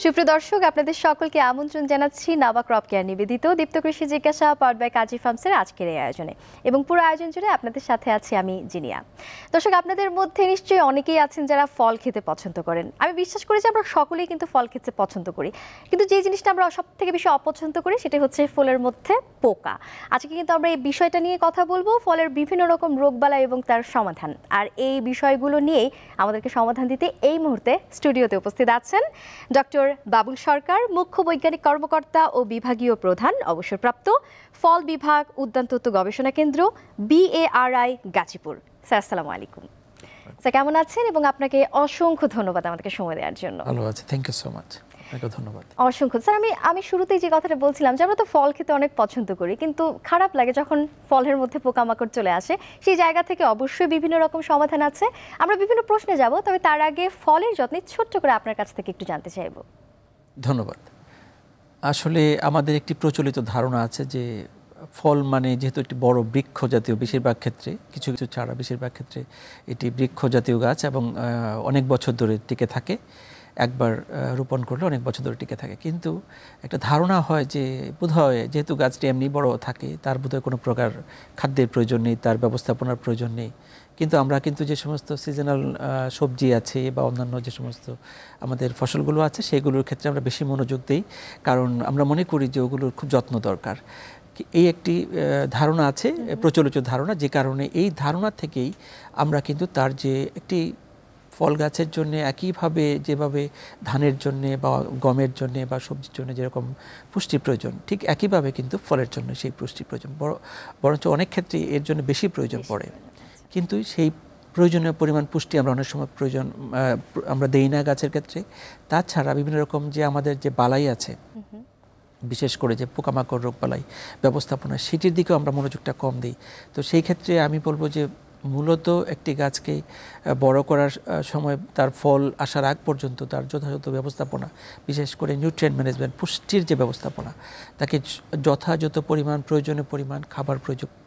সুপ্রিয় দর্শক, আপনাদের সকলকে আমন্ত্রণ জানাচ্ছি নাবা ক্রপ কেয়ার নিবেদিত দীপ্ত কৃষি জিজ্ঞাসা পাওয়ার্ড বাই কাজী ফার্মসের আজকের এই আয়োজনে। এবং পুরো আয়োজন জুড়ে আপনাদের সাথে আছি আমি জিনিয়া। দর্শক, আপনাদের মধ্যে নিশ্চয়ই অনেকেই আছেন যারা ফল খেতে পছন্দ করেন। আমি বিশ্বাস করি যে আমরা সকলেই কিন্তু ফল খেতে পছন্দ করি, কিন্তু যে জিনিসটা আমরা সব থেকে বেশি অপছন্দ করি সেটা হচ্ছে ফলের মধ্যে পোকা। আজকে কিন্তু আমরা এই বিষয়টা নিয়ে কথা বলবো, ফলের বিভিন্ন রকম রোগবালাই এবং তার সমাধান। আর এই বিষয়গুলো নিয়েই আমাদেরকে সমাধান দিতে এই মুহূর্তে স্টুডিওতে উপস্থিত আছেন ডক্টর বাবুল সরকার, মুখ্য বৈজ্ঞানিক কর্মকর্তা ও বিভাগীয় প্রধান, অবসরপ্রাপ্ত, ফল বিভাগ, উদ্যান তত্ত্ব গবেষণা কেন্দ্র, BARI, গাজীপুর। স্যার, আসসালামু আলাইকুম। স্যার, কেমন আছেন? এবং আপনাকে অসংখ্য ধন্যবাদ আমাদেরকে সময় দেওয়ার জন্য। ভালো আছি, থ্যাংক ইউ সো মাচ। আপনাকে ধন্যবাদ। অসংখ্য। স্যার, আমি শুরুতেই যে কথাটা বলছিলাম যে আমরা তো ফল খেতে অনেক পছন্দ করি, কিন্তু খারাপ লাগে যখন ফলের মধ্যে পোকামাকড় চলে আসে। সেই জায়গা থেকে অবশ্যই বিভিন্ন রকম সমাধান আছে, আমরা বিভিন্ন প্রশ্নে যাব, তবে তার আগে ফলের যত্নে ছোট্ট করে আপনার কাছ থেকে একটু জানতে চাইব। ধন্যবাদ। আসলে আমাদের একটি প্রচলিত ধারণা আছে যে ফল মানে যেহেতু একটি বড় বৃক্ষ জাতীয়, বেশিরভাগ ক্ষেত্রে, কিছু কিছু ছাড়া বেশিরভাগ ক্ষেত্রে এটি বৃক্ষ জাতীয় গাছ এবং অনেক বছর ধরে টিকে থাকে। একবার রোপণ করলে অনেক বছর ধরে টিকে থাকে। কিন্তু একটা ধারণা হয় যে বোধহয় যেহেতু গাছটি এমনি বড় থাকে, তার বোধহয় কোনো প্রকার খাদ্যের প্রয়োজন নেই, তার ব্যবস্থাপনার প্রয়োজন নেই। কিন্তু আমরা কিন্তু যে সমস্ত সিজনাল সবজি আছে বা অন্যান্য যে সমস্ত আমাদের ফসলগুলো আছে সেগুলোর ক্ষেত্রে আমরা বেশি মনোযোগ দিই, কারণ আমরা মনে করি যে ওগুলোর খুব যত্ন দরকার। এই একটি ধারণা আছে, প্রচলিত ধারণা, যে কারণে এই ধারণা থেকেই আমরা কিন্তু তার যে একটি ফল গাছের জন্য একইভাবে যেভাবে ধানের জন্যে বা গমের জন্যে বা সবজির জন্য যেরকম পুষ্টি প্রয়োজন, ঠিক একইভাবে কিন্তু ফলের জন্য সেই পুষ্টি প্রয়োজন, বরঞ্চ অনেক ক্ষেত্রে এর জন্য বেশি প্রয়োজন পড়ে। কিন্তু সেই প্রয়োজনীয় পরিমাণ পুষ্টি আমরা অনেক সময় আমরা দেই না গাছের ক্ষেত্রে। তাছাড়া বিভিন্ন রকম যে আমাদের যে বালাই আছে, বিশেষ করে যে পোকামাকড় রোগ বালাই ব্যবস্থাপনা, সেটির দিকেও আমরা মনোযোগটা কম দিই। তো সেই ক্ষেত্রে আমি বলবো যে মূলত একটি গাছকে বড় করার সময় তার ফল আসার আগ পর্যন্ত তার যথাযথ ব্যবস্থাপনা, বিশেষ করে নিউট্রিয়েন্ট ম্যানেজমেন্ট, পুষ্টির যে ব্যবস্থাপনা, তাকে যথাযথ পরিমাণ, প্রয়োজনীয় পরিমাণ খাবার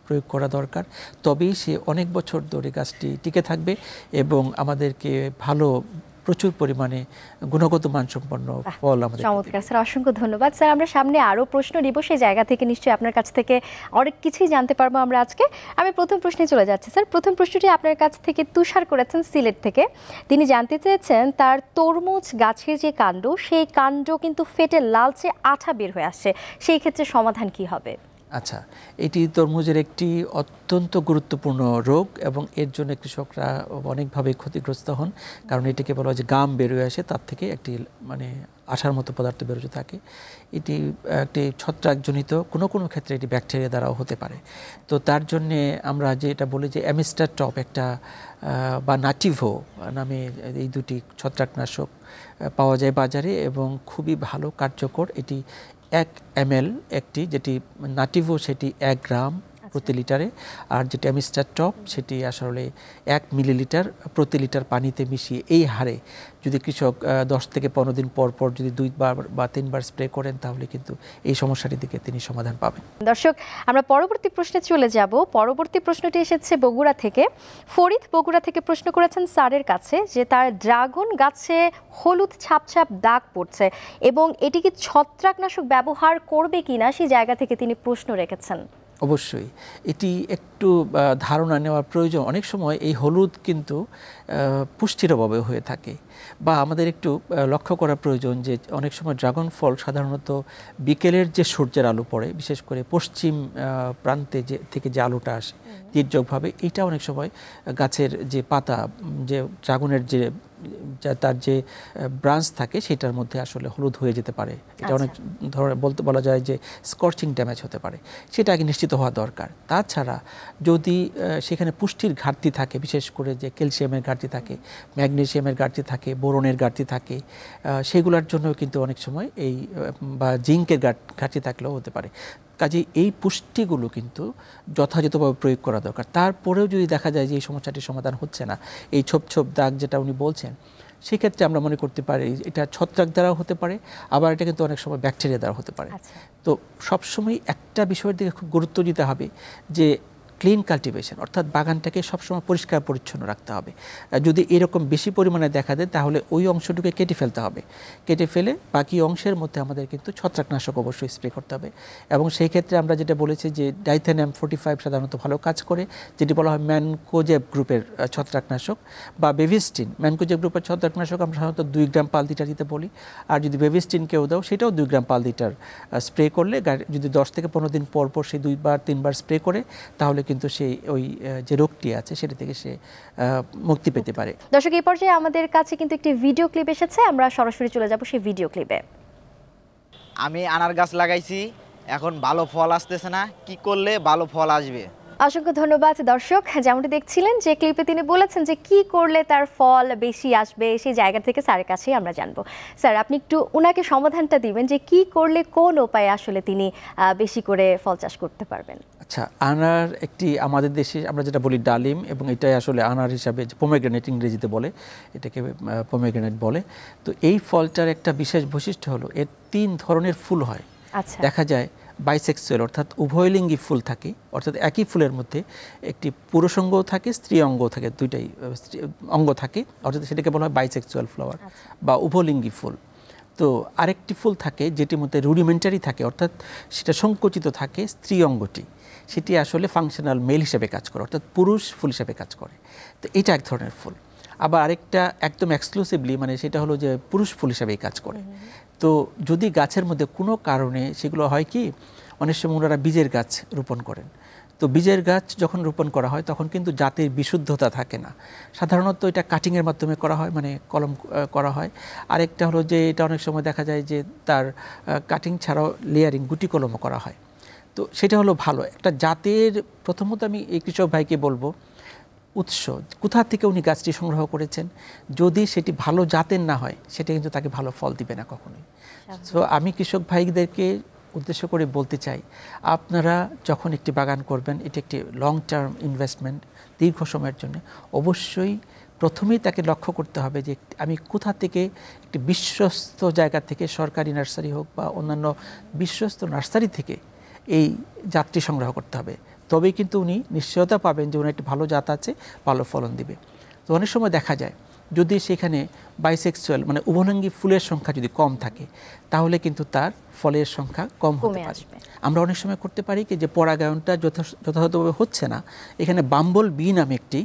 প্রয়োগ করা দরকার। তবেই সে অনেক বছর ধরে গাছটি টিকে থাকবে এবং আমাদেরকে ভালো, প্রচুর পরিমাণে গুণগত মানসম্পন্ন ফল আমাদের। চমৎকার স্যার, অসংখ্য ধন্যবাদ। স্যার, আমরা সামনে আরও প্রশ্ন নিব, সেই জায়গা থেকে নিশ্চয়ই আপনার কাছ থেকে অনেক কিছুই জানতে পারবো আমরা আজকে। আমি প্রথম প্রশ্নে চলে যাচ্ছি। স্যার, প্রথম প্রশ্নটি আপনার কাছ থেকে তুষার করেছেন সিলেট থেকে। তিনি জানতে চেয়েছেন তার তরমুজ গাছের যে কাণ্ড, সেই কাণ্ড কিন্তু ফেটে লালচে আঠা বের হয়ে আসছে, সেই ক্ষেত্রে সমাধান কি হবে? আচ্ছা, এটি তরমুজের একটি অত্যন্ত গুরুত্বপূর্ণ রোগ এবং এর জন্য কৃষকরা অনেকভাবে ক্ষতিগ্রস্ত হন, কারণ এটিকে বলা হয় যে গাম বেরোয় আসে, তার থেকে একটি আঠার মতো পদার্থ বেরোতে থাকে। এটি একটি ছত্রাকজনিত, কোনো কোনো ক্ষেত্রে এটি ব্যাকটেরিয়া দ্বারাও হতে পারে। তো তার জন্যে আমরা যেটা বলি যে অ্যামিস্টার টপ একটা বা নাটিভো নামে এই দুটি ছত্রাকনাশক পাওয়া যায় বাজারে এবং খুবই ভালো কার্যকর। এটি 1 ml একটি, যেটি নাটিভো সেটি 1 গ্রাম প্রতি লিটারে, আর যেটি অ্যামিস্টার টপ সেটি আসলে 1 মিলিলিটার প্রতি লিটার পানিতে মিশিয়ে এই হারে যদি কৃষক 10 থেকে 15 দিন পর পর যদি 2 বার বা 3 বার স্প্রে করেন, তাহলে কিন্তু এই সমস্যাটির দিকে তিনি সমাধান পাবেন। দর্শক, আমরা পরবর্তী প্রশ্নে চলে যাব। পরবর্তী প্রশ্নটি এসেছে বগুড়া থেকে। ফরিদ বগুড়া থেকে প্রশ্ন করেছেন স্যারের কাছে যে তার ড্রাগন গাছে হলুদ ছাপ ছাপ দাগ পড়ছে এবং এটি কি ছত্রাকনাশক ব্যবহার করবে কিনা, সেই জায়গা থেকে তিনি প্রশ্ন রেখেছেন। অবশ্যই এটি একটু ধারণা নেওয়ার প্রয়োজন। অনেক সময় এই হলুদ কিন্তু পুষ্টির অভাবে হয়ে থাকে, বা আমাদের একটু লক্ষ্য করা প্রয়োজন যে অনেক সময় ড্রাগন ফল সাধারণত বিকেলের যে সূর্যের আলো পড়ে, বিশেষ করে পশ্চিম প্রান্তে থেকে যে আলোটা আসে তির্যকভাবে, এইটা অনেক সময় গাছের যে পাতা, যে ড্রাগনের যে তার যে ব্রাঞ্চ থাকে সেটার মধ্যে আসলে হলুদ হয়ে যেতে পারে। এটা অনেক ধরনের বলা যায় যে স্কর্চিং ড্যামেজ হতে পারে, সেটা আগে নিশ্চিত হওয়া দরকার। তাছাড়া যদি সেখানে পুষ্টির ঘাটতি থাকে, বিশেষ করে যে ক্যালসিয়ামের ঘাটতি থাকে, ম্যাগনেসিয়ামের ঘাটতি থাকে, বোরনের ঘাটতি থাকে, সেগুলোর জন্য কিন্তু অনেক সময় এই বা জিঙ্কের ঘাটতি থাকলেও হতে পারে। কাজে এই পুষ্টিগুলো কিন্তু যথাযথভাবে প্রয়োগ করা দরকার। তারপরেও যদি দেখা যায় যে এই সমস্যাটির সমাধান হচ্ছে না, এই ছোপ ছোপ দাগ যেটা উনি বলছেন, সেক্ষেত্রে আমরা মনে করতে পারি এটা ছত্রাক দ্বারাও হতে পারে, আবার এটা কিন্তু অনেক সময় ব্যাকটেরিয়া দ্বারা হতে পারে। তো সবসময় একটা বিষয়ের দিকে খুব গুরুত্ব দিতে হবে যে ক্লিন কাল্টিভেশন, অর্থাৎ বাগানটাকে সবসময় পরিষ্কার পরিচ্ছন্ন রাখতে হবে। যদি এরকম বেশি পরিমাণে দেখা দেয় তাহলে ওই অংশটুকে কেটে ফেলতে হবে, কেটে ফেলে বাকি অংশের মধ্যে আমাদের কিন্তু ছত্রাকনাশক অবশ্যই স্প্রে করতে হবে। এবং সেই ক্ষেত্রে আমরা যেটা বলেছি যে ডাইথেনিয়াম 45 সাধারণত ভালো কাজ করে, যেটি বলা হয় ম্যানকোজেব গ্রুপের ছত্রাকনাশক, বা বেভিস্টিন। ম্যানকোজেব গ্রুপের ছত্রাকনাশক আমরা সাধারণত 2 গ্রাম পার লিটার দিতে বলি, আর যদি বেভিস্টিন কেউ দাও সেটাও 2 গ্রাম পার লিটার স্প্রে করলে, যদি 10 থেকে 15 দিন পর পর সেই 2-3 বার স্প্রে করে, তাহলে কিন্তু সেই ওই যে রোগটি আছে সেটা থেকে সে মুক্তি পেতে পারে। দর্শক, এই পর্যায়ে আমাদের কাছে কিন্তু একটি ভিডিও ক্লিপ এসেছে, আমরা সরাসরি চলে যাব সেই ভিডিও ক্লিপে। আমি আনার গাছ লাগাইছি, এখন ভালো ফল আসতেছে না, কি করলে ভালো ফল আসবে? অসংখ্য ধন্যবাদ। দর্শক, যেমনটি দেখছিলেন যে ক্লিপে তিনি বলেছেন যে কি করলে তার ফল বেশি আসবে, সেই জায়গা থেকে স্যারের কাছেই আমরা জানবো। স্যার, আপনি একটু ওনাকে সমাধানটা দিবেন যে কি করলে কোন উপায়ে আসলে তিনি বেশি করে ফল চাষ করতে পারবেন। আচ্ছা, আনার একটি আমাদের দেশে আমরা যেটা বলি ডালিম, এবং এটাই আসলে আনার হিসাবে পোমেগ্রেনেট ইংরেজিতে বলে, এটাকে পোমেগ্রেনেট বলে। তো এই ফলটার একটা বিশেষ বৈশিষ্ট্য হলো এর 3 ধরনের ফুল হয়। আচ্ছা, দেখা যায় বাইসেক্সুয়াল, অর্থাৎ উভয়লিঙ্গী ফুল থাকে, অর্থাৎ একই ফুলের মধ্যে একটি পুরুষ অঙ্গও থাকে, স্ত্রী অঙ্গও থাকে, দুইটাই অঙ্গ থাকে, অর্থাৎ সেটাকে বলা হয় বাইসেক্সুয়াল ফ্লাওয়ার বা উভয়লিঙ্গী ফুল। তো আরেকটি ফুল থাকে যেটির মধ্যে রুডিমেন্টারি থাকে, অর্থাৎ সেটা সংকুচিত থাকে, স্ত্রী অঙ্গটি, সেটি আসলে ফাংশনাল মেল হিসেবে কাজ করে, অর্থাৎ পুরুষ ফুল হিসেবে কাজ করে। তো এটা এক ধরনের ফুল। আবার আরেকটা একদম এক্সক্লুসিভলি, মানে সেটা হলো যে পুরুষ ফুল হিসেবেই কাজ করে। তো যদি গাছের মধ্যে কোনো কারণে সেগুলো হয় কি, অনেক সময় ওনারা বীজের গাছ রোপণ করেন, তো বীজের গাছ যখন রোপণ করা হয় তখন কিন্তু জাতের বিশুদ্ধতা থাকে না। সাধারণত এটা কাটিংয়ের মাধ্যমে করা হয়, মানে কলম করা হয়। আরেকটা হলো যে এটা অনেক সময় দেখা যায় যে তার কাটিং ছাড়াও লেয়ারিং, গুটি কলমও করা হয়। তো সেটা হলো ভালো একটা জাতের। প্রথমত আমি এই কৃষক ভাইকে বলবো, উৎস কোথা থেকে উনি গাছটি সংগ্রহ করেছেন, যদি সেটি ভালো জাতের না হয় সেটা কিন্তু তাকে ভালো ফল দিবে না কখনোই। সো আমি কৃষক ভাইদেরকে উদ্দেশ্য করে বলতে চাই, আপনারা যখন একটি বাগান করবেন, এটি একটি লং টার্ম ইনভেস্টমেন্ট, দীর্ঘ সময়ের জন্য, অবশ্যই প্রথমেই তাকে লক্ষ্য করতে হবে যে আমি কোথা থেকে একটি বিশ্বস্ত জায়গা থেকে, সরকারি নার্সারি হোক বা অন্যান্য বিশ্বস্ত নার্সারি থেকে এই জাতটি সংগ্রহ করতে হবে। তবেই কিন্তু উনি নিশ্চয়তা পাবেন যে উনি একটি ভালো জাত আছে, ভালো ফলন দিবে। তো অনেক সময় দেখা যায় যদি সেখানে বাইসেক্সুয়াল মানে উভয়লিঙ্গী ফুলের সংখ্যা যদি কম থাকে, তাহলে কিন্তু তার ফলের সংখ্যা কম হতে পারে। আমরা অনেক সময় করতে পারি কি, যে পরাগায়নটা যথাযথভাবে হচ্ছে না, এখানে বাম্বল বি নামে একটি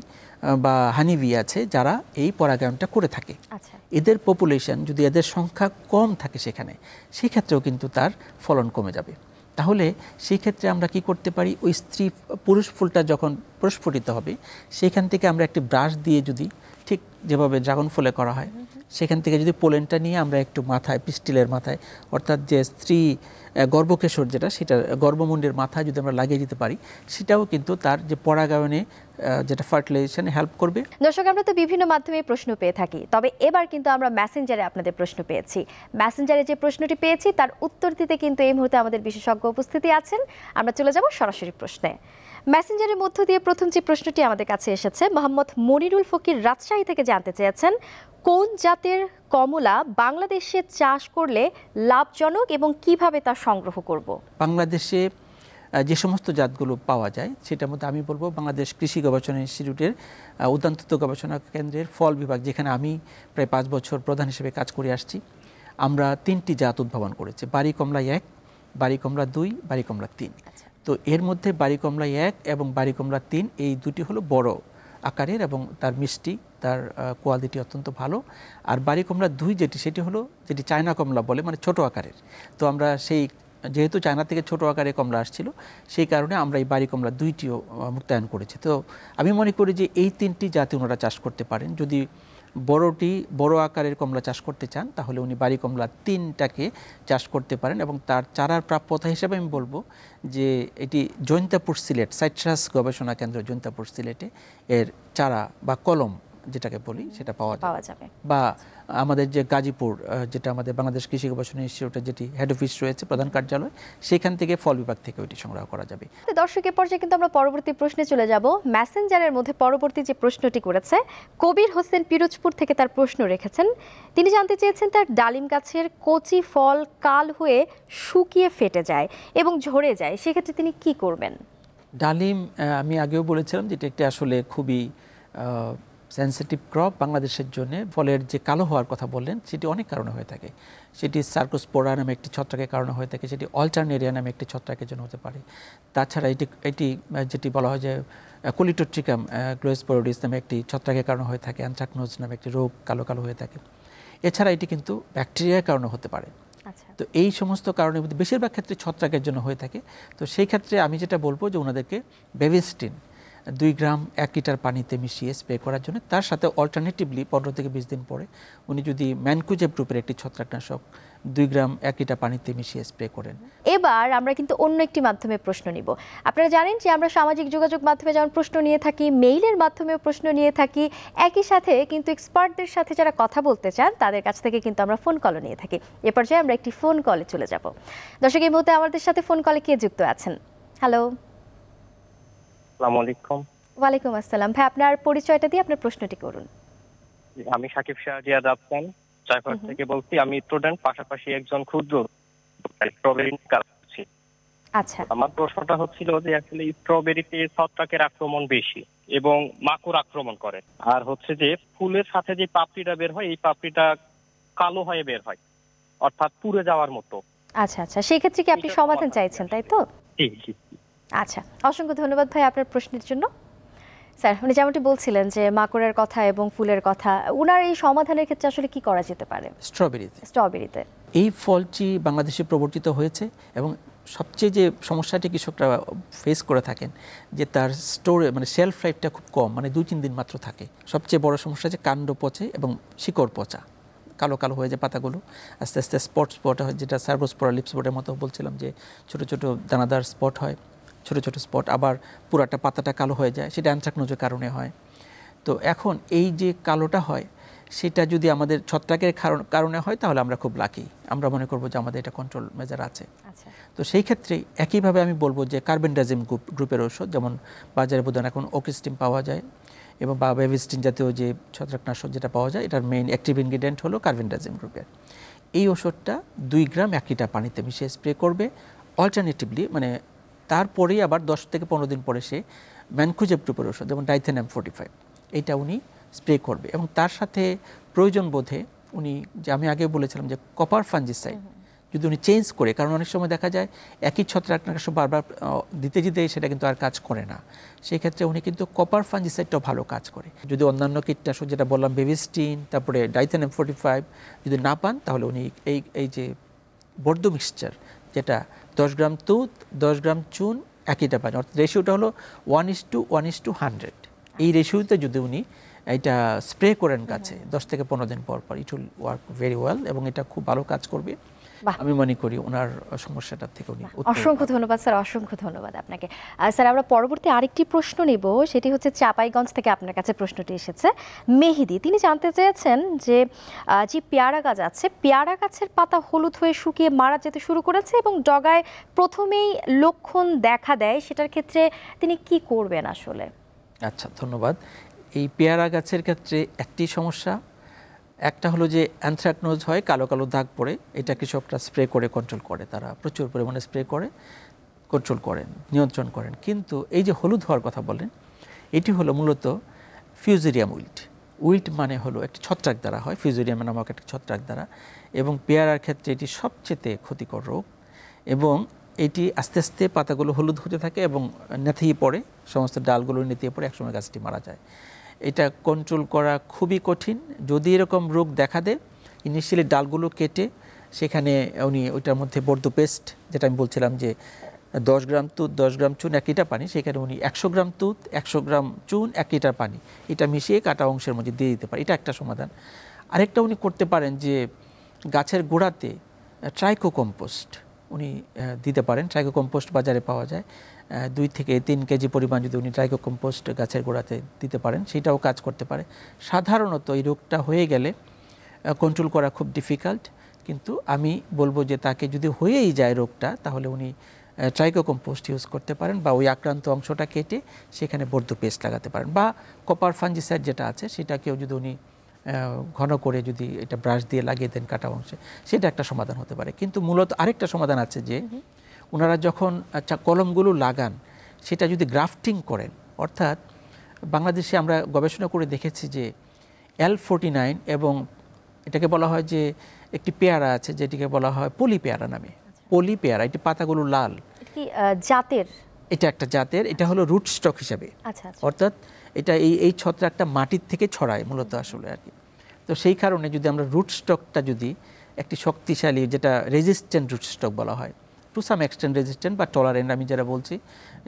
বা হানি বি আছে যারা এই পরাগায়নটা করে থাকে। এদের পপুলেশন যদি, এদের সংখ্যা কম থাকে সেখানে, সেক্ষেত্রেও কিন্তু তার ফলন কমে যাবে। তাহলে সেই ক্ষেত্রে আমরা কি করতে পারি, ওই পুরুষ ফুলটা যখন প্রস্ফুটিত হবে সেখান থেকে আমরা একটি ব্রাশ দিয়ে, যদি ঠিক যেভাবে ড্রাগন ফুলে করা হয়, সেখান থেকে যদি পোলেনটা নিয়ে আমরা একটু মাথায়, পিস্টিলের মাথায়, অর্থাৎ যে স্ত্রী গর্ভকেশর যেটা, সেটা গর্ভমুণ্ডের মাথায় যদি আমরা লাগিয়ে দিতে পারি, সেটাও কিন্তু তার যে পরাগায়নে যেটা ফার্টিলাইজেশনে হেল্প করবে। দর্শক, আমরা তো বিভিন্ন মাধ্যমে প্রশ্ন পেয়ে থাকি, তবে এবার কিন্তু আমরা মেসেঞ্জারে আপনাদের প্রশ্ন পেয়েছি। মেসেঞ্জারে যে প্রশ্নটি পেয়েছি তার উত্তর দিতে কিন্তু এই মুহূর্তে আমাদের বিশেষজ্ঞ উপস্থিতি আছেন। আমরা চলে যাব সরাসরি প্রশ্নে। মেসেঞ্জারের মধ্য দিয়ে প্রথম যে প্রশ্নটি আমাদের কাছে এসেছে, মোহাম্মদ মনিরুল ফকির রাজশাহী থেকে জানতে চেয়েছেন, কোন জাতের কমলা বাংলাদেশে চাষ করলে লাভজনক এবং কিভাবে তা সংগ্রহ করব? বাংলাদেশে যে সমস্ত জাতগুলো পাওয়া যায় সেটার মধ্যে আমি বলবো বাংলাদেশ কৃষি গবেষণা ইনস্টিটিউটের উদ্যানতত্ত্ব গবেষণা কেন্দ্রের ফল বিভাগ, যেখানে আমি প্রায় 5 বছর প্রধান হিসেবে কাজ করে আসছি, আমরা 3টি জাত উদ্ভাবন করেছি। বাড়ি কমলা 1, বাড়ি কমলা 2, বাড়ি কমলা 3। তো এর মধ্যে বাড়ি কমলা 1 এবং বাড়ি কমলা 3 এই দুটি হলো বড় আকারের এবং তার মিষ্টি, তার কোয়ালিটি অত্যন্ত ভালো। আর বাড়ি কমলা 2 সেটি হলো যেটি চায়না কমলা বলে, মানে ছোট আকারের। তো আমরা যেহেতু চায়না থেকে ছোট আকারে কমলা আসছিল, সেই কারণে আমরা এই বাড়ি কমলা 2টিও মুক্তায়ন করেছি। তো আমি মনে করি যে এই 3টি জাতি ওনারা চাষ করতে পারেন। যদি বড় আকারের কমলা চাষ করতে চান, তাহলে উনি বাড়ি কমলা 3টাকে চাষ করতে পারেন। এবং তার চারার প্রাপ্যতা হিসেবে আমি বলবো যে এটি জৈন্তাপুর সিলেট সাইট্রাস গবেষণা কেন্দ্র, জৈন্তাপুর সিলেটে এর চারা বা কলম যেটাকে বলি সেটা পাওয়া যাবে। বা আমাদের যে গাজীপুর, যেটা আমাদের বাংলাদেশ কৃষি গবেষণা ইনস্টিটিউটের যেটি হেড অফিস রয়েছে, প্রধান কার্যালয়, সেখান থেকে ফল বিভাগ থেকে ওইটি সংগ্রহ করা যাবে। দর্শকের পর্যায়ে কিন্তু আমরা পরবর্তী প্রশ্নে চলে যাব। মেসেঞ্জারের মধ্যে পরবর্তী যে প্রশ্নটি করেছে, কবির হোসেন পিরোজপুর থেকে তার প্রশ্ন রেখেছেন। তিনি জানতে চেয়েছেন তার ডালিম গাছের কচি ফল কাল হয়ে শুকিয়ে ফেটে যায় এবং ঝরে যায়, সেক্ষেত্রে তিনি কি করবেন? ডালিম আমি আগেও বলেছিলাম যে এটা আসলে খুবই সেন্সিটিভ ক্রপ বাংলাদেশের জন্য। ফলের যে কালো হওয়ার কথা বললেন সেটি অনেক কারণে হয়ে থাকে। সেটি সার্কোস্পোরা নামে একটি ছত্রাকের কারণে হয়ে থাকে, সেটি অল্টারনেরিয়া নামে একটি ছত্রাকের জন্য হতে পারে। তাছাড়া এটি যেটি বলা হয় যে কোলিটোট্রিকাম গ্লোস্পোরিডিস নামে একটি ছত্রাকের কারণে হয়ে থাকে, অ্যানথ্রাকনোজ নামে একটি রোগ কালো কালো হয়ে থাকে। এছাড়া এটি কিন্তু ব্যাকটেরিয়ার কারণে হতে পারে। তো এই সমস্ত কারণের মধ্যে বেশিরভাগ ক্ষেত্রে ছত্রাকের জন্য হয়ে থাকে। তো সেই ক্ষেত্রে আমি যেটা বলবো যে ওনাদেরকে বেভিস্টিন 2 গ্রাম 1 লিটার পানিতে মিশিয়ে স্প্রে করার জন্য, তার সাথে অল্টারনেটিভলি 15 থেকে 20 দিন পরে উনি যদি ম্যানকুজেব গ্রুপের একটি ছত্রাকনাশক 2 গ্রাম 1 লিটার পানিতে মিশিয়ে স্প্রে করেন। এবার আমরা কিন্তু অন্য একটি মাধ্যমে প্রশ্ন নিব। আপনারা জানেন যে আমরা সামাজিক যোগাযোগ মাধ্যমে যেমন প্রশ্ন নিয়ে থাকি, মেইলের মাধ্যমেও প্রশ্ন নিয়ে থাকি, একই সাথে কিন্তু এক্সপার্টদের সাথে যারা কথা বলতে চান তাদের কাছ থেকে কিন্তু আমরা ফোন কলও নিয়ে থাকি। এ পর্যায়ে আমরা একটি ফোন কলে চলে যাব। দর্শক, এই মুহূর্তে আমাদের সাথে ফোন কলে কে যুক্ত আছেন? হ্যালো। আসসালামু আলাইকুম। ওয়ালাইকুম আসসালাম। ভাই, আপনার পরিচয়টা দিয়ে আপনার প্রশ্নটি করুন। আমি সাকিব শাহজিয়াদ আফসান চাইপার থেকে বলছি। আমি স্টুডেন্ট, পাশাপাশি একজন ক্ষুদ্র স্ট্রবেরি কাজ করছি। আচ্ছা, আমার প্রশ্নটা হচ্ছিল যে আসলে স্ট্রবেরিতে ছত্রাকের আক্রমণ বেশি এবং মাকড় আক্রমণ করে, আর হচ্ছে যে ফুলের সাথে যে পাপড়িটা বের হয় এই পাপড়িটা কালো হয়ে বের হয়, অর্থাৎ পুড়ে যাওয়ার মতো। আচ্ছা আচ্ছা, সেই ক্ষেত্রে কি আপনি সমাধান চাইছেন, তাই তো? জি জি। আচ্ছা, অসংখ্য ধন্যবাদ ভাই আপনার প্রশ্নের জন্য। স্যার, উনি যেমনটি বলছিলেন যে মাকড়ের কথা এবং ফুলের কথা, উনার এই সমাধানের ক্ষেত্রে আসলে কি করা যেতে পারে? স্ট্রবেরিতে এই ফলটি বাংলাদেশে প্রবর্তিত হয়েছে এবং সবচেয়ে যে সমস্যাটি কৃষকরা ফেস করে থাকেন যে তার স্টোরে মানে শেলফ লাইফটা খুব কম, মানে 2-3 দিন মাত্র থাকে। সবচেয়ে বড় সমস্যা যে কাণ্ড পচে এবং শিকড় পচা, কালো কালো হয়ে যায় পাতাগুলো, আস্তে আস্তে স্পট হয়, যেটা সার্কোস্পোরা লিপস্পটের মতো বলছিলাম যে ছোট ছোট দানাদার স্পট হয়, ছোট ছোট স্পট, আবার পুরাটা পাতাটা কালো হয়ে যায়, সেটা অ্যানথ্রাকনোজের কারণে হয়। তো এখন এই যে কালোটা হয় সেটা যদি আমাদের ছত্রাকের কারণে হয় তাহলে আমরা খুব লাকি, আমরা মনে করব যে আমাদের এটা কন্ট্রোল মেজার আছে। তো সেই ক্ষেত্রে একইভাবে আমি বলবো যে কার্বেন্ডাজিম গ্রুপের ওষুধ, যেমন বাজারে বোধহয় এখন ওকিস্টিম পাওয়া যায় এবং বা বেভিস্টিন জাতীয় যে ছত্রাকনাশক যেটা পাওয়া যায়, এটার মেইন অ্যাক্টিভ ইনগ্রিডিয়েন্ট হলো কার্বেন্ডাজিম গ্রুপের। এই ওষুধটা 2 গ্রাম 1 লিটার পানিতে মিশিয়ে স্প্রে করবে। অল্টারনেটিভলি মানে তারপরেই আবার 10 থেকে 15 দিন পরে সে ম্যানকুজেব গ্রুপের ওষুধ যেমন ডাইথেনাম 45 এটা উনি স্প্রে করবে এবং তার সাথে প্রয়োজন বোধে উনি, যে আমি আগে বলেছিলাম যে কপার ফাঞ্জিসাইড যদি উনি চেঞ্জ করে, কারণ অনেক সময় দেখা যায় একই ছত্রাকনাশক বারবার দিতে দিতে সেটা কিন্তু আর কাজ করে না, সেই ক্ষেত্রে উনি কিন্তু কপার ফাঞ্জিসাইডটাও ভালো কাজ করে। যদি অন্যান্য কীটনাশক যেটা বললাম বেভিস্টিন তারপরে ডাইথেনাম 45 যদি না পান তাহলে উনি এই যে বর্ধ মিক্সচার যেটা 10 গ্রাম দুধ 10 গ্রাম চুন 1 লিটার পানি, অর্থাৎ রেশিওটা হলো 1:1:100, এই রেশিওতে যদি উনি এটা স্প্রে করেন গাছে 10 থেকে 15 দিন পর পর, it will work very well এবং এটা খুব ভালো কাজ করবে। আমি মনে করি ওনার সমস্যাটার থেকে উনি। অসংখ্য ধন্যবাদ স্যার, অসংখ্য ধন্যবাদ আপনাকে। স্যার, আমরা পরবর্তী আরেকটি প্রশ্ন নেব, সেটি হচ্ছে চাঁপাইগঞ্জ থেকে আপনার কাছে প্রশ্নটি এসেছে। মেহেদি তিনি জানতে চেয়েছেন যে পেয়ারা গাছ আছে, পেয়ারা গাছের পাতা হলুদ হয়ে শুকিয়ে মারা যেতে শুরু করেছে এবং ডগায় প্রথমেই লক্ষণ দেখা দেয়, সেটার ক্ষেত্রে তিনি কি করবেন আসলে? আচ্ছা, ধন্যবাদ। এই পেয়ারা গাছের ক্ষেত্রে একটি সমস্যা, একটা হলো যে অ্যানথ্রাকনোজ হয়, কালো কালো দাগ পড়ে, এটা কৃষকরা স্প্রে করে কন্ট্রোল করে, তারা প্রচুর পরিমাণে স্প্রে করে কন্ট্রোল করেন, নিয়ন্ত্রণ করেন। কিন্তু এই যে হলুদ হওয়ার কথা বলেন, এটি হলো মূলত ফিউজেরিয়াম উইল্ট মানে হলো একটি ছত্রাক দ্বারা হয়, ফিউজেরিয়াম নামক একটি ছত্রাক দ্বারা, এবং পেয়ারার ক্ষেত্রে এটি সবচেয়ে ক্ষতিকর রোগ এবং এটি আস্তে আস্তে পাতাগুলো হলুদ হতে থাকে এবং নেতিয়ে পড়ে, সমস্ত ডালগুলো নেতিয়ে পড়ে, একসময় গাছটি মারা যায়। এটা কন্ট্রোল করা খুবই কঠিন। যদি এরকম রোগ দেখা দেয়, ইনিশিয়ালি ডালগুলো কেটে সেখানে উনি ওইটার মধ্যে বর্ধ পেস্ট, যেটা আমি বলছিলাম যে 10 গ্রাম দুধ 10 গ্রাম চুন 1 লিটার পানি, সেখানে উনি 100 গ্রাম দুধ 100 গ্রাম চুন 1 লিটার পানি এটা মিশিয়ে কাটা অংশের মধ্যে দিয়ে দিতে পারে, এটা একটা সমাধান। আরেকটা উনি করতে পারেন যে গাছের গোড়াতে ট্রাইকো কম্পোস্ট উনি দিতে পারেন। ট্রাইকো কম্পোস্ট বাজারে পাওয়া যায়, 2 থেকে 3 কেজি পরিমাণ যদি উনি ট্রাইকো কম্পোস্ট গাছের গোড়াতে দিতে পারেন, সেটাও কাজ করতে পারে। সাধারণত এই রোগটা হয়ে গেলে কন্ট্রোল করা খুব ডিফিকাল্ট, কিন্তু আমি বলবো যে তাকে যদি হয়েই যায় রোগটা, তাহলে উনি ট্রাইকো কম্পোস্ট ইউজ করতে পারেন বা ওই আক্রান্ত অংশটা কেটে সেখানে বর্ধ পেস্ট লাগাতে পারেন, বা কপার ফাঞ্জিসাইড যেটা আছে সেটাকেও যদি উনি ঘন করে যদি এটা ব্রাশ দিয়ে লাগিয়ে দেন কাটা অংশে, সেটা একটা সমাধান হতে পারে। কিন্তু মূলত আরেকটা সমাধান আছে যে ওনারা যখন কলমগুলো লাগান, সেটা যদি গ্রাফটিং করেন, অর্থাৎ বাংলাদেশে আমরা গবেষণা করে দেখেছি যে L49 এবং এটাকে বলা হয় যে একটি পেয়ারা আছে যেটিকে বলা হয় পলি পেয়ারা নামে। পলি পেয়ারা, এটি পাতাগুলো লাল, জাতের, এটা একটা জাতের, এটা হলো রুট স্টক হিসাবে। অর্থাৎ এটা এই ছত্রাকটা মাটির থেকে ছড়ায় মূলত আসলে আর কি। তো সেই কারণে যদি আমরা রুট স্টকটা যদি একটি শক্তিশালী, যেটা রেজিস্ট্যান্ট রুট স্টক বলা হয়, টু সাম এক্সটেন্ট রেজিস্ট্যান্ট বা টলারেন্ট, আমি যারা বলছি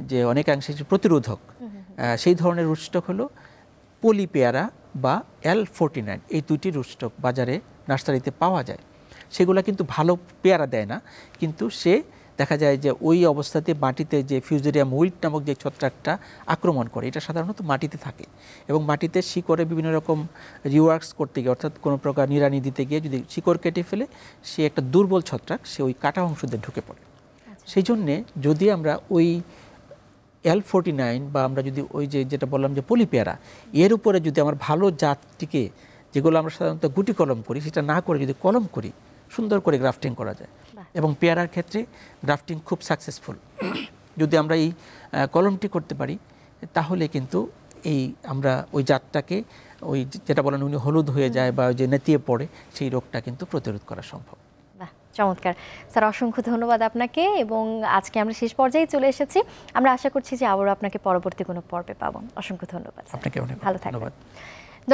যে অনেকাংশে প্রতিরোধক, সেই ধরনের রুট স্টক হলো পলি পেয়ারা বা L49। এই দুইটি রুট স্টক বাজারে নার্সারিতে পাওয়া যায়। সেগুলো কিন্তু ভালো পেয়ারা দেয় না, কিন্তু সে দেখা যায় যে ওই অবস্থাতে মাটিতে যে ফিউজেরিয়াম উইল্ট নামক যে ছত্রাকটা আক্রমণ করে, এটা সাধারণত মাটিতে থাকে এবং মাটিতে শিকড়ে বিভিন্ন রকম রিওয়ার্কস করতে গিয়ে, অর্থাৎ কোনো প্রকার নিড়ানি দিতে গিয়ে যদি শিকড় কেটে ফেলে, সে একটা দুর্বল ছত্রাক, সে ওই কাটা অংশ দিয়ে ঢুকে পড়ে। সেই জন্যে যদি আমরা ওই L49 বা আমরা যদি ওই যেটা বললাম যে পলি পেয়ারা, এর উপরে যদি আমার ভালো জাতটিকে, যেগুলো আমরা সাধারণত গুটি কলম করি, সেটা না করে যদি কলম করি, সুন্দর করে গ্রাফটিং করা যায়। এবং পেয়ারার ক্ষেত্রে গ্রাফটিং খুব সাকসেসফুল। যদি আমরা এই কলমটি করতে পারি, তাহলে কিন্তু এই আমরা ওই জাতটাকে, ওই যেটা বলেন উনি হলুদ হয়ে যায় বা ওই যে নেতিয়ে পড়ে, সেই রোগটা কিন্তু প্রতিরোধ করা সম্ভব। চমৎকার স্যার, অসংখ্য ধন্যবাদ আপনাকে। এবং আজকে আমরা শেষ পর্যায়ে চলে এসেছি, আমরা আশা করছি যে আবারও আপনাকে পরবর্তী কোনো পর্বে পাবো। অসংখ্য ধন্যবাদ। আপনাকে অনেক ভালো ধন্যবাদ।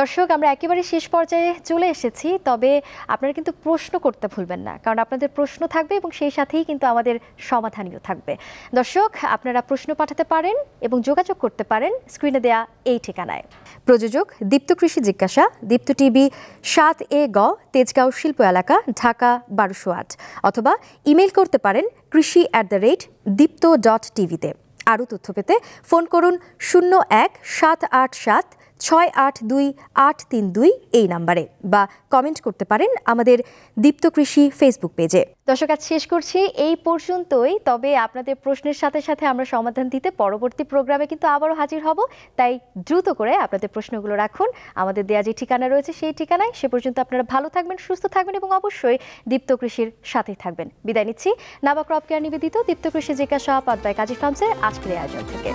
দর্শক, আমরা একেবারে শেষ পর্যায়ে চলে এসেছি, তবে আপনারা কিন্তু প্রশ্ন করতে ভুলবেন না, কারণ আপনাদের প্রশ্ন থাকবে এবং সেই সাথেই কিন্তু আমাদের সমাধানও থাকবে। দর্শক, আপনারা প্রশ্ন পাঠাতে পারেন এবং যোগাযোগ করতে পারেন স্ক্রিনে দেয়া এই ঠিকানায়। প্রযোজক দীপ্ত কৃষি জিজ্ঞাসা, দীপ্ত টিভি 7A গ, তেজগাঁও শিল্প এলাকা, ঢাকা 1208, অথবা ইমেল করতে পারেন krishi@dipto.tv-তে। আরও তথ্য পেতে ফোন করুন 01-787-682-832 এই নাম্বারে, বা কমেন্ট করতে পারেন আমাদের দীপ্ত কৃষি ফেসবুক পেজে। দর্শক, আজ শেষ করছি এই পর্যন্তই, তবে আপনাদের প্রশ্নের সাথে সাথে আমরা সমাধান দিতে পরবর্তী প্রোগ্রামে কিন্তু আবারও হাজির হব, তাই দ্রুত করে আপনাদের প্রশ্নগুলো রাখুন আমাদের দেয়া যে ঠিকানা রয়েছে সেই ঠিকানায়। সে পর্যন্ত আপনারা ভালো থাকবেন, সুস্থ থাকবেন এবং অবশ্যই দীপ্ত কৃষির সাথেই থাকবেন। বিদায় নিচ্ছি নাবা ক্রপ কেয়ার নিবেদিত দীপ্ত কৃষি জিজ্ঞাসা পাওয়ার্ড বাই কাজী ফার্মসের আজকের আয়োজন থেকে।